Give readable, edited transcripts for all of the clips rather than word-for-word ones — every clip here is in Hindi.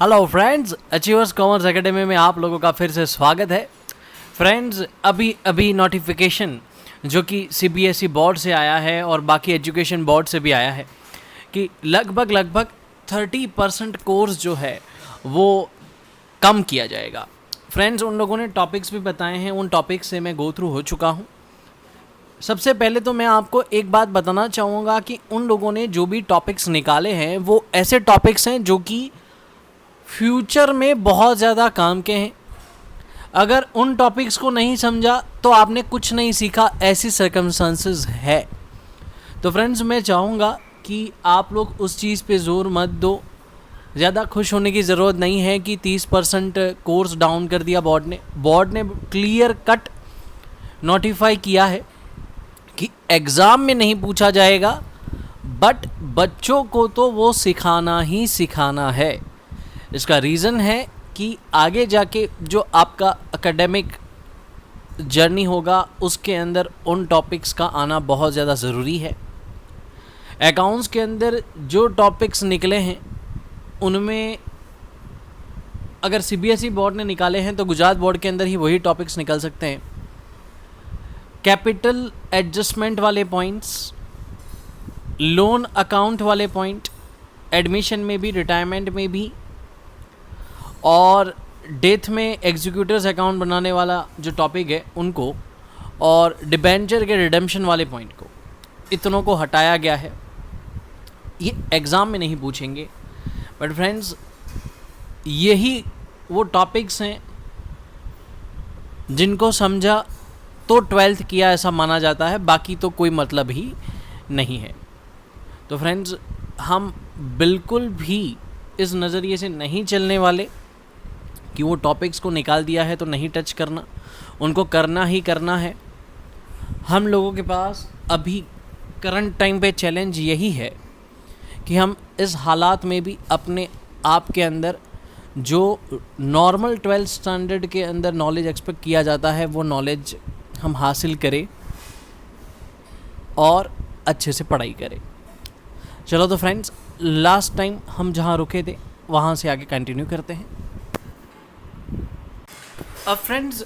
Hello friends, achievers commerce academy में आप लोगों का फिर से स्वागत है। फ्रेंड्स, अभी अभी नोटिफिकेशन जो कि सीबीएसई बोर्ड से आया है और बाकी एजुकेशन बोर्ड से भी आया है कि लगभग 30% कोर्स जो है वो कम किया जाएगा। फ्रेंड्स, उन लोगों ने टॉपिक्स भी बताए हैं, उन टॉपिक्स से मैं गो थ्रू हो चुका हूँ। सबसे पहले तो मैं आपको एक बात बताना चाहूँगा कि उन लोगों ने जो भी टॉपिक्स निकाले हैं वो ऐसे टॉपिक्स हैं जो कि फ्यूचर में बहुत ज़्यादा काम के हैं। अगर उन टॉपिक्स को नहीं समझा तो आपने कुछ नहीं सीखा, ऐसी सर्कमस्टांसेस है। तो फ्रेंड्स, मैं चाहूँगा कि आप लोग उस चीज़ पे ज़ोर मत दो। ज़्यादा खुश होने की ज़रूरत नहीं है कि 30% कोर्स डाउन कर दिया बोर्ड ने क्लियर कट नोटिफाई किया है कि एग्ज़ाम में नहीं पूछा जाएगा, बट बच्चों को तो वो सिखाना ही सिखाना है। इसका रीज़न है कि आगे जाके जो आपका एकेडमिक जर्नी होगा उसके अंदर उन टॉपिक्स का आना बहुत ज़्यादा ज़रूरी है। अकाउंट्स के अंदर जो टॉपिक्स निकले हैं उनमें अगर सीबीएसई बोर्ड ने निकाले हैं तो गुजरात बोर्ड के अंदर ही वही टॉपिक्स निकल सकते हैं। कैपिटल एडजस्टमेंट वाले पॉइंट्स, लोन अकाउंट वाले पॉइंट, एडमिशन में भी, रिटायरमेंट में भी, और डेथ में एग्जीक्यूटर्स अकाउंट बनाने वाला जो टॉपिक है उनको, और डिबेंचर के रिडेम्पशन वाले पॉइंट को, इतनों को हटाया गया है। ये एग्ज़ाम में नहीं पूछेंगे, बट फ्रेंड्स यही वो टॉपिक्स हैं जिनको समझा तो 12th किया ऐसा माना जाता है, बाकी तो कोई मतलब ही नहीं है। तो फ्रेंड्स, हम बिल्कुल भी इस नज़रिए से नहीं चलने वाले कि वो टॉपिक्स को निकाल दिया है तो नहीं टच करना, उनको करना ही करना है। हम लोगों के पास अभी करंट टाइम पे चैलेंज यही है कि हम इस हालात में भी अपने आप के अंदर जो नॉर्मल 12th स्टैंडर्ड के अंदर नॉलेज एक्सपेक्ट किया जाता है वो नॉलेज हम हासिल करें और अच्छे से पढ़ाई करें। चलो तो फ्रेंड्स, लास्ट टाइम हम जहाँ रुके थे वहाँ से आगे कंटिन्यू करते हैं। अब फ्रेंड्स,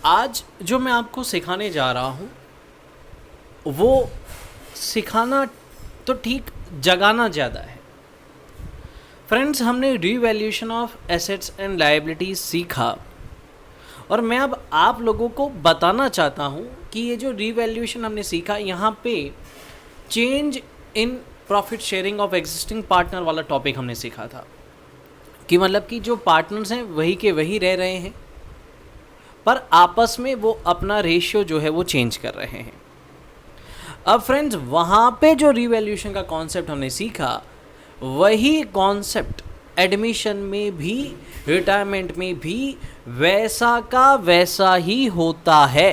आज जो मैं आपको सिखाने जा रहा हूँ वो सिखाना तो ठीक, जगाना ज़्यादा है। फ्रेंड्स, हमने revaluation of assets and liabilities सीखा और मैं अब आप लोगों को बताना चाहता हूँ कि ये जो रीवैल्यूएशन हमने सीखा, यहाँ पे change in profit sharing of existing partner वाला टॉपिक हमने सीखा था कि मतलब कि जो पार्टनर्स हैं वही के वही रह रहे हैं पर आपस में वो अपना रेशियो जो है वो चेंज कर रहे हैं। अब फ्रेंड्स, वहाँ पे जो रीवैल्यूएशन का कॉन्सेप्ट हमने सीखा वही कॉन्सेप्ट एडमिशन में भी, रिटायरमेंट में भी वैसा का वैसा ही होता है।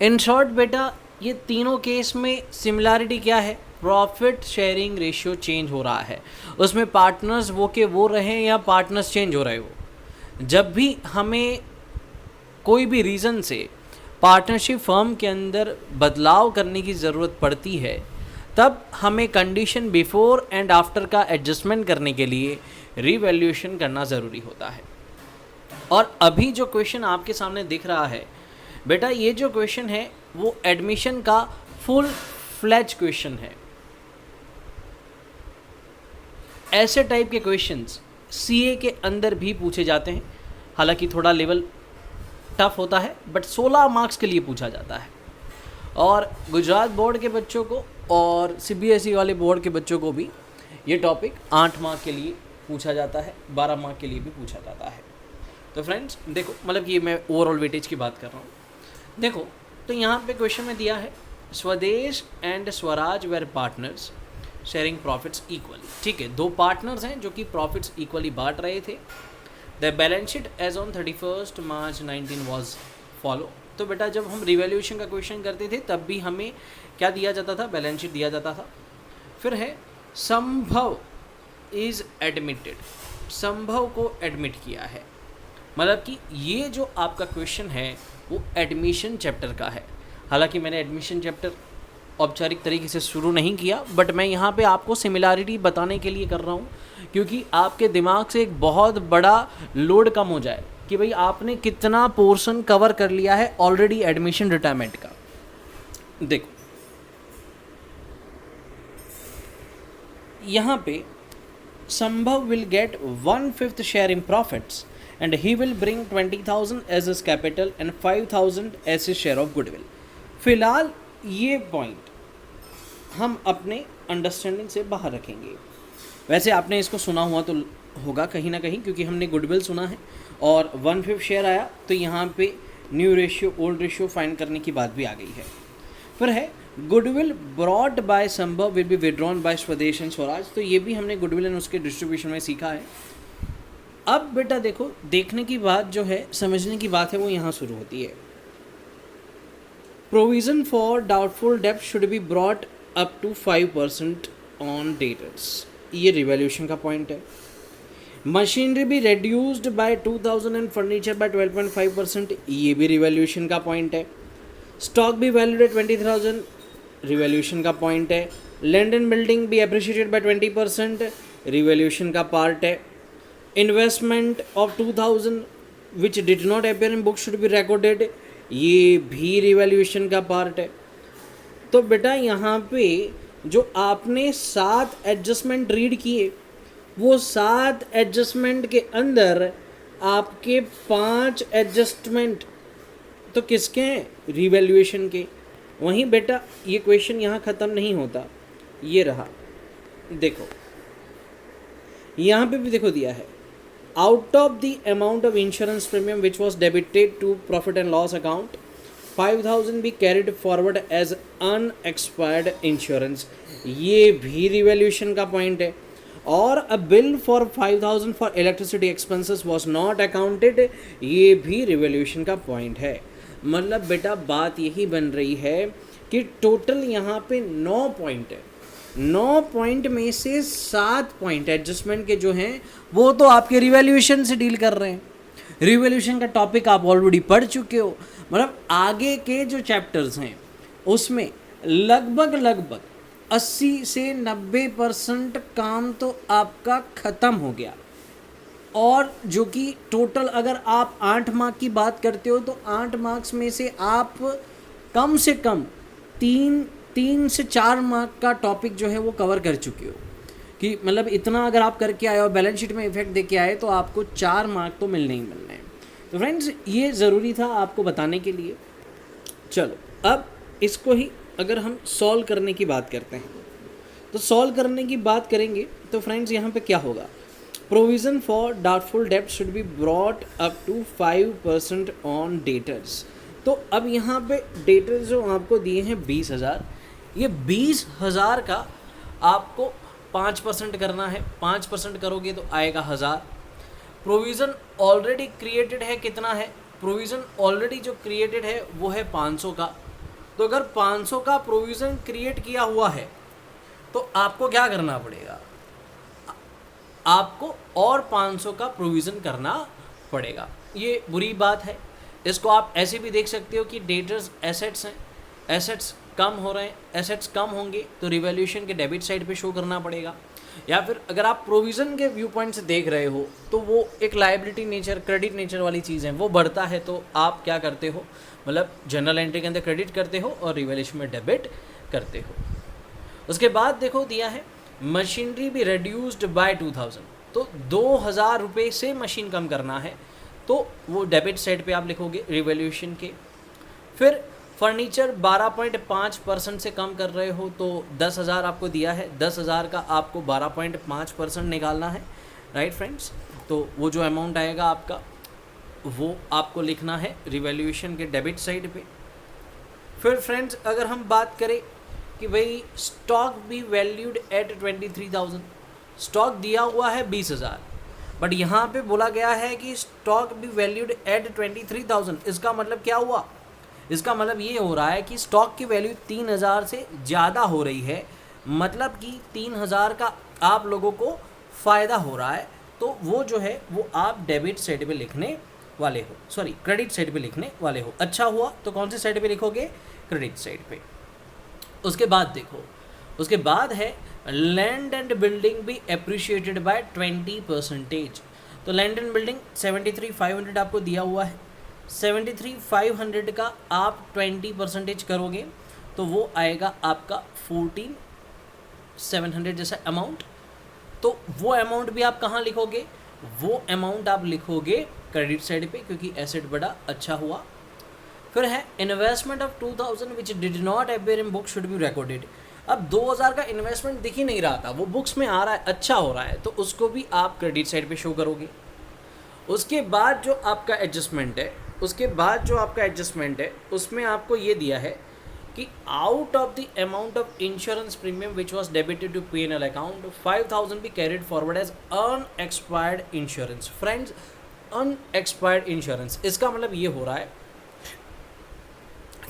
इन शॉर्ट बेटा, ये तीनों केस में सिमिलैरिटी क्या है? प्रॉफिट शेयरिंग रेशियो चेंज हो रहा है, उसमें पार्टनर्स वो के वो रहें या पार्टनर्स चेंज हो रहे हो। जब भी हमें कोई भी रीज़न से पार्टनरशिप फर्म के अंदर बदलाव करने की ज़रूरत पड़ती है तब हमें कंडीशन बिफोर एंड आफ्टर का एडजस्टमेंट करने के लिए रीवैल्यूएशन करना ज़रूरी होता है। और अभी जो क्वेश्चन आपके सामने दिख रहा है बेटा, ये जो क्वेश्चन है वो एडमिशन का फुल फ्लैज क्वेश्चन है। ऐसे टाइप के क्वेश्चंस सीए के अंदर भी पूछे जाते हैं, हालांकि थोड़ा लेवल टफ होता है, बट 16 मार्क्स के लिए पूछा जाता है। और गुजरात बोर्ड के बच्चों को और सीबीएसई वाले बोर्ड के बच्चों को भी ये टॉपिक 8 मार्क के लिए पूछा जाता है, 12 मार्क के लिए भी पूछा जाता है। तो फ्रेंड्स देखो, मतलब कि मैं ओवरऑल वेटेज की बात कर रहा हूँ। देखो तो यहाँ पे क्वेश्चन में दिया है Swadesh and Swaraj were partners sharing profits equally. ठीक है, दो पार्टनर्स हैं जो कि प्रॉफिट्स इक्वली बांट रहे थे। The balance sheet as on 31 March 19 was follow. तो बेटा, जब हम रिवैल्यूएशन का क्वेश्चन करते थे तब भी हमें क्या दिया जाता था? बैलेंस शीट दिया जाता था। फिर है संभव इज़ एडमिटेड, संभव को एडमिट किया है, मतलब कि ये जो आपका क्वेश्चन है वो एडमिशन चैप्टर का है। हालांकि मैंने एडमिशन चैप्टर औपचारिक तरीके से शुरू नहीं किया, बट मैं यहाँ पे आपको सिमिलैरिटी बताने के लिए कर रहा हूँ, क्योंकि आपके दिमाग से एक बहुत बड़ा लोड कम हो जाए कि भाई आपने कितना पोर्शन कवर कर लिया है ऑलरेडी एडमिशन रिटायरमेंट का। देखो यहाँ पे Sambhav will get 1/5 share in profits and he will bring 20,000 as his capital and 5,000 as his share of goodwill. फिलहाल ये पॉइंट हम अपने अंडरस्टैंडिंग से बाहर रखेंगे। वैसे आपने इसको सुना हुआ तो होगा कहीं ना कहीं, क्योंकि हमने गुडविल सुना है और 1/5 शेयर आया, तो यहाँ पे new ratio old ratio find करने की बात भी आ गई है। फिर है गुडविल ब्रॉट बाय संभव विल बी विड्रॉन बाय स्वदेश एंड स्वराज, तो ये भी हमने गुडविल एंड उसके डिस्ट्रीब्यूशन में सीखा है। अब बेटा देखो, देखने की बात जो है, समझने की बात है, वो यहाँ शुरू होती है। प्रोविजन फॉर डाउटफुल डेब्ट should be brought up to 5% on debtors, ये रिवैल्यूएशन का पॉइंट है। मशीनरी भी reduced by 2000 and furniture by 12.5%, ये भी रिवैल्यूएशन का पॉइंट है। स्टॉक भी वैल्यूड एट 20,000, रिवैल्यूएशन का पॉइंट है। लैंड एंड बिल्डिंग भी अप्रिशिएटेड बाय 20%, रिवैल्यूएशन का पार्ट है। Investment of 2000 which did not appear in book should be recorded, ये भी रिवैल्यूएशन का पार्ट है। तो बेटा यहाँ पे जो आपने 7 एडजस्टमेंट रीड किए, वो 7 एडजस्टमेंट के अंदर आपके 5 एडजस्टमेंट तो किसके हैं? रिवैल्यूएशन के। वहीं बेटा ये क्वेश्चन यहाँ ख़त्म नहीं होता, ये रहा, देखो यहाँ पे भी देखो दिया है, out of the amount of insurance premium which was debited to profit and loss account 5,000 be carried forward as unexpired insurance, ये भी रिवैल्यूएशन का पॉइंट है। और a bill for 5,000 for electricity expenses was not accounted, ये भी रिवैल्यूएशन का पॉइंट है। मतलब बेटा बात यही बन रही है कि टोटल यहाँ पे 9 पॉइंट है, 9 पॉइंट में से 7 पॉइंट एडजस्टमेंट के जो हैं वो तो आपके रिवैल्यूएशन से डील कर रहे हैं। रिवैल्यूएशन का टॉपिक आप ऑलरेडी पढ़ चुके हो, मतलब आगे के जो चैप्टर्स हैं उसमें लगभग 80 से 90% काम तो आपका ख़त्म हो गया। और जो कि टोटल अगर आप 8 मार्क की बात करते हो तो 8 मार्क्स में से आप कम से कम 3 से 4 मार्क का टॉपिक जो है वो कवर कर चुके हो, कि मतलब इतना अगर आप करके आए और बैलेंस शीट में इफेक्ट दे के आए तो आपको 4 मार्क तो मिलने ही मिलने हैं। तो फ्रेंड्स ये ज़रूरी था आपको बताने के लिए। चलो अब इसको ही अगर हम सॉल्व करने की बात करते हैं, तो सॉल्व करने की बात करेंगे तो फ्रेंड्स यहाँ पे क्या होगा, प्रोविज़न फॉर डाउटफुल डेब्ट should be brought up to 5% on debtors. तो अब यहाँ पे डेटर्स जो आपको दिए हैं 20,000, ये 20,000 का आपको 5% करना है। 5% करोगे तो आएगा 1,000। प्रोविज़न ऑलरेडी क्रिएटेड है, कितना है? प्रोविज़न ऑलरेडी जो क्रिएटेड है वो है 500 का। तो अगर 500 का प्रोविज़न क्रिएट किया हुआ है तो आपको क्या करना पड़ेगा? आपको और 500 का प्रोविज़न करना पड़ेगा। ये बुरी बात है। इसको आप ऐसे भी देख सकते हो कि डेटर्स एसेट्स हैं, एसेट्स कम हो रहे हैं, एसेट्स कम होंगे तो रिवैल्यूएशन के डेबिट साइड पे शो करना पड़ेगा। या फिर अगर आप प्रोविज़न के व्यू पॉइंट से देख रहे हो तो वो एक लायबिलिटी नेचर, क्रेडिट नेचर वाली चीज़ है, वो बढ़ता है तो आप क्या करते हो, मतलब जनरल एंट्री के अंदर क्रेडिट करते हो और रिवैल्यूएशन में डेबिट करते हो। उसके बाद देखो दिया है मशीनरी भी रिड्यूस्ड बाय 2,000, तो 2,000 रुपये से मशीन कम करना है तो वो डेबिट साइड पे आप लिखोगे रिवैल्यूएशन के। फिर फर्नीचर 12.5% से कम कर रहे हो तो 10,000 आपको दिया है, 10,000 का आपको 12.5% निकालना है, राइट फ्रेंड्स। तो वो जो अमाउंट आएगा आपका वो आपको लिखना है रिवैल्यूएशन के डेबिट साइड पे। फिर फ्रेंड्स अगर हम बात करें कि भाई स्टॉक भी वैल्यूड एट 23,000, स्टॉक दिया हुआ है 20,000, बट यहाँ पे बोला गया है कि स्टॉक भी वैल्यूड एट 23,000। इसका मतलब क्या हुआ? इसका मतलब ये हो रहा है कि स्टॉक की वैल्यू 3,000 से ज़्यादा हो रही है, मतलब कि 3,000 का आप लोगों को फ़ायदा हो रहा है। तो वो जो है वो आप डेबिट साइड पे लिखने वाले हो, सॉरी क्रेडिट साइड पे लिखने वाले हो। अच्छा हुआ तो कौन सी साइड पे लिखोगे? क्रेडिट साइड पे। उसके बाद देखो, उसके बाद है लैंड एंड बिल्डिंग भी अप्रिशिएटेड बाय 20%। तो लैंड एंड बिल्डिंग 73,500 आपको दिया हुआ है, 73,500 का आप 20% करोगे तो वो आएगा आपका 14,700 जैसा अमाउंट। तो वो अमाउंट भी आप कहाँ लिखोगे, वो अमाउंट आप लिखोगे क्रेडिट साइड पे, क्योंकि एसेट बड़ा अच्छा हुआ। फिर है investment of 2000 which did not appear in book should be recorded. अब 2000 का इन्वेस्टमेंट दिख ही नहीं रहा था, वो बुक्स में आ रहा है, अच्छा हो रहा है, तो उसको भी आप क्रेडिट साइड पे शो करोगे। उसके बाद जो आपका एडजस्टमेंट है, उसमें आपको ये दिया है कि out of the amount of insurance premium which was debited to P&L account 5,000 be carried forward as unexpired insurance. Friends, unexpired insurance, इसका मतलब ये हो रहा है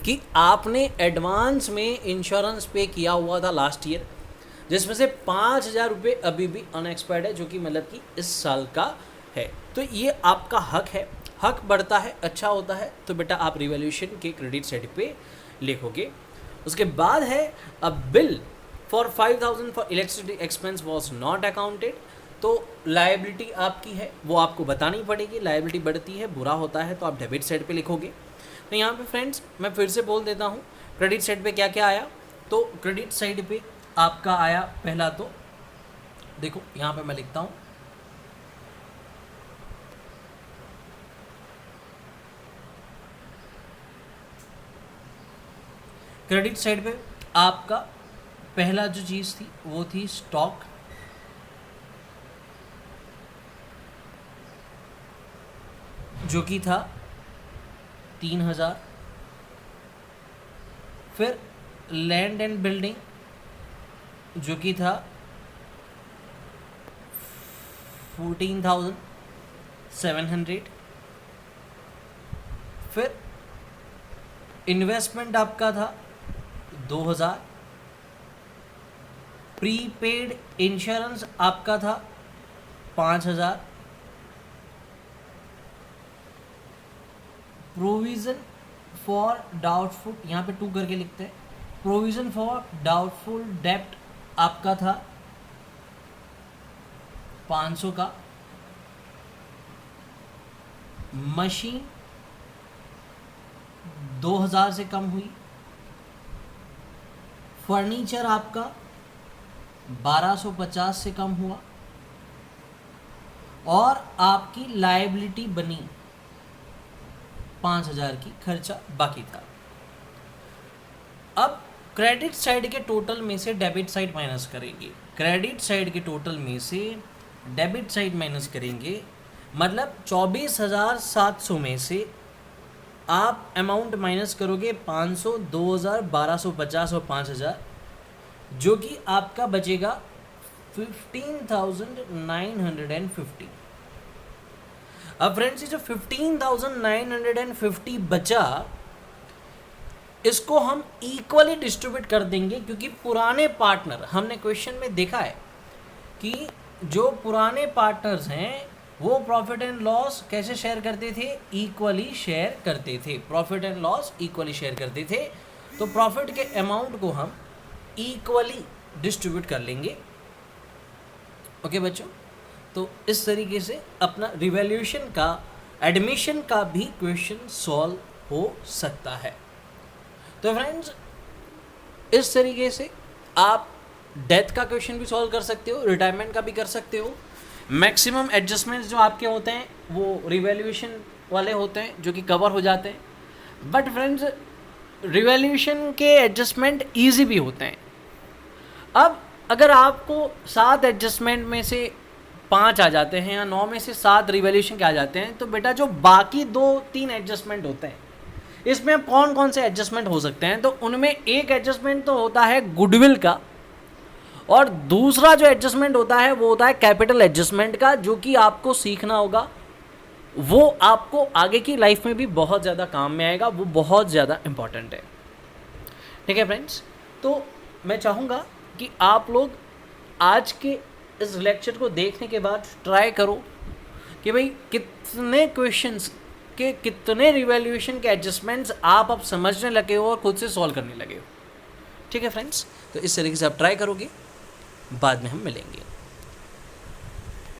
कि आपने एडवांस में इंश्योरेंस पे किया हुआ था लास्ट ईयर, जिसमें से 5,000 रुपये अभी भी अनएक्सपायर्ड है, जो कि मतलब कि इस साल का है। तो ये आपका हक है, हक बढ़ता है, अच्छा होता है, तो बेटा आप रिवैल्यूएशन के क्रेडिट साइड पे लिखोगे। उसके बाद है अ bill for 5,000 for electricity expense was not accounted. तो लायबिलिटी आपकी है, वो आपको बतानी पड़ेगी, लायबिलिटी बढ़ती है, बुरा होता है, तो आप डेबिट साइड पे लिखोगे। तो यहाँ पे फ्रेंड्स मैं फिर से बोल देता हूँ क्रेडिट साइड पे क्या क्या आया। तो क्रेडिट साइड पे आपका आया पहला, तो देखो यहाँ पे मैं लिखता हूँ क्रेडिट साइड पे आपका पहला जो चीज़ थी वो थी स्टॉक, जो कि था 3,000। फिर लैंड एंड बिल्डिंग जो कि था 14,700। फिर इन्वेस्टमेंट आपका था 2,000। प्रीपेड इंश्योरेंस आपका था 5,000। प्रोविज़न फॉर डाउटफुल, यहाँ पे 2 करके लिखते हैं, प्रोविज़न फॉर डाउटफुल डेप्ट आपका था 500 का। मशीन 2,000 से कम हुई। फर्नीचर आपका 1,250 से कम हुआ और आपकी लायबिलिटी बनी 5,000 की, खर्चा बाकी था। अब क्रेडिट साइड के टोटल में से डेबिट साइड माइनस करेंगे, क्रेडिट साइड के टोटल में से डेबिट साइड माइनस करेंगे, मतलब 24,700 में से आप अमाउंट माइनस करोगे 500, 2,000, 1,250 और 5,000, जो कि आपका बचेगा 15,950। अब फ्रेंड्स ये जो 15,950 बचा, इसको हम इक्वली डिस्ट्रीब्यूट कर देंगे, क्योंकि पुराने पार्टनर, हमने क्वेश्चन में देखा है कि जो पुराने पार्टनर्स हैं वो प्रॉफिट एंड लॉस कैसे शेयर करते थे, इक्वली शेयर करते थे, profit and loss equally share करते थे। तो प्रॉफिट के अमाउंट को हम इक्वली डिस्ट्रीब्यूट कर लेंगे। ओके बच्चों, तो इस तरीके से अपना रिवैल्यूएशन का, एडमिशन का भी क्वेश्चन सॉल्व हो सकता है। तो फ्रेंड्स इस तरीके से आप डेथ का क्वेश्चन भी सॉल्व कर सकते हो, रिटायरमेंट का भी कर सकते हो। मैक्सिमम एडजस्टमेंट्स जो आपके होते हैं वो रिवैल्यूएशन वाले होते हैं, जो कि कवर हो जाते हैं। बट फ्रेंड्स रिवैल्यूएशन के एडजस्टमेंट ईजी भी होते हैं। अब अगर आपको 7 एडजस्टमेंट में से 5 आ जाते हैं या 9 में से 7 रिवैल्यूएशन के आ जाते हैं, तो बेटा जो बाकी 2-3 एडजस्टमेंट होते हैं, इसमें अब कौन कौन से एडजस्टमेंट हो सकते हैं। तो उनमें एक एडजस्टमेंट तो होता है गुडविल का, और दूसरा जो एडजस्टमेंट होता है वो होता है कैपिटल एडजस्टमेंट का, जो कि आपको सीखना होगा। वो आपको आगे की लाइफ में भी बहुत ज़्यादा काम में आएगा, वो बहुत ज़्यादा इम्पॉर्टेंट है। ठीक है फ्रेंड्स, तो मैं चाहूँगा कि आप लोग आज के इस लेक्चर को देखने के बाद ट्राई करो कि भाई कितने क्वेश्चंस के, कितने रिवैल्यूएशन के एडजस्टमेंट्स आप अब समझने लगे हो और खुद से सॉल्व करने लगे हो। ठीक है फ्रेंड्स, तो इस तरीके से आप ट्राई करोगे, बाद में हम मिलेंगे।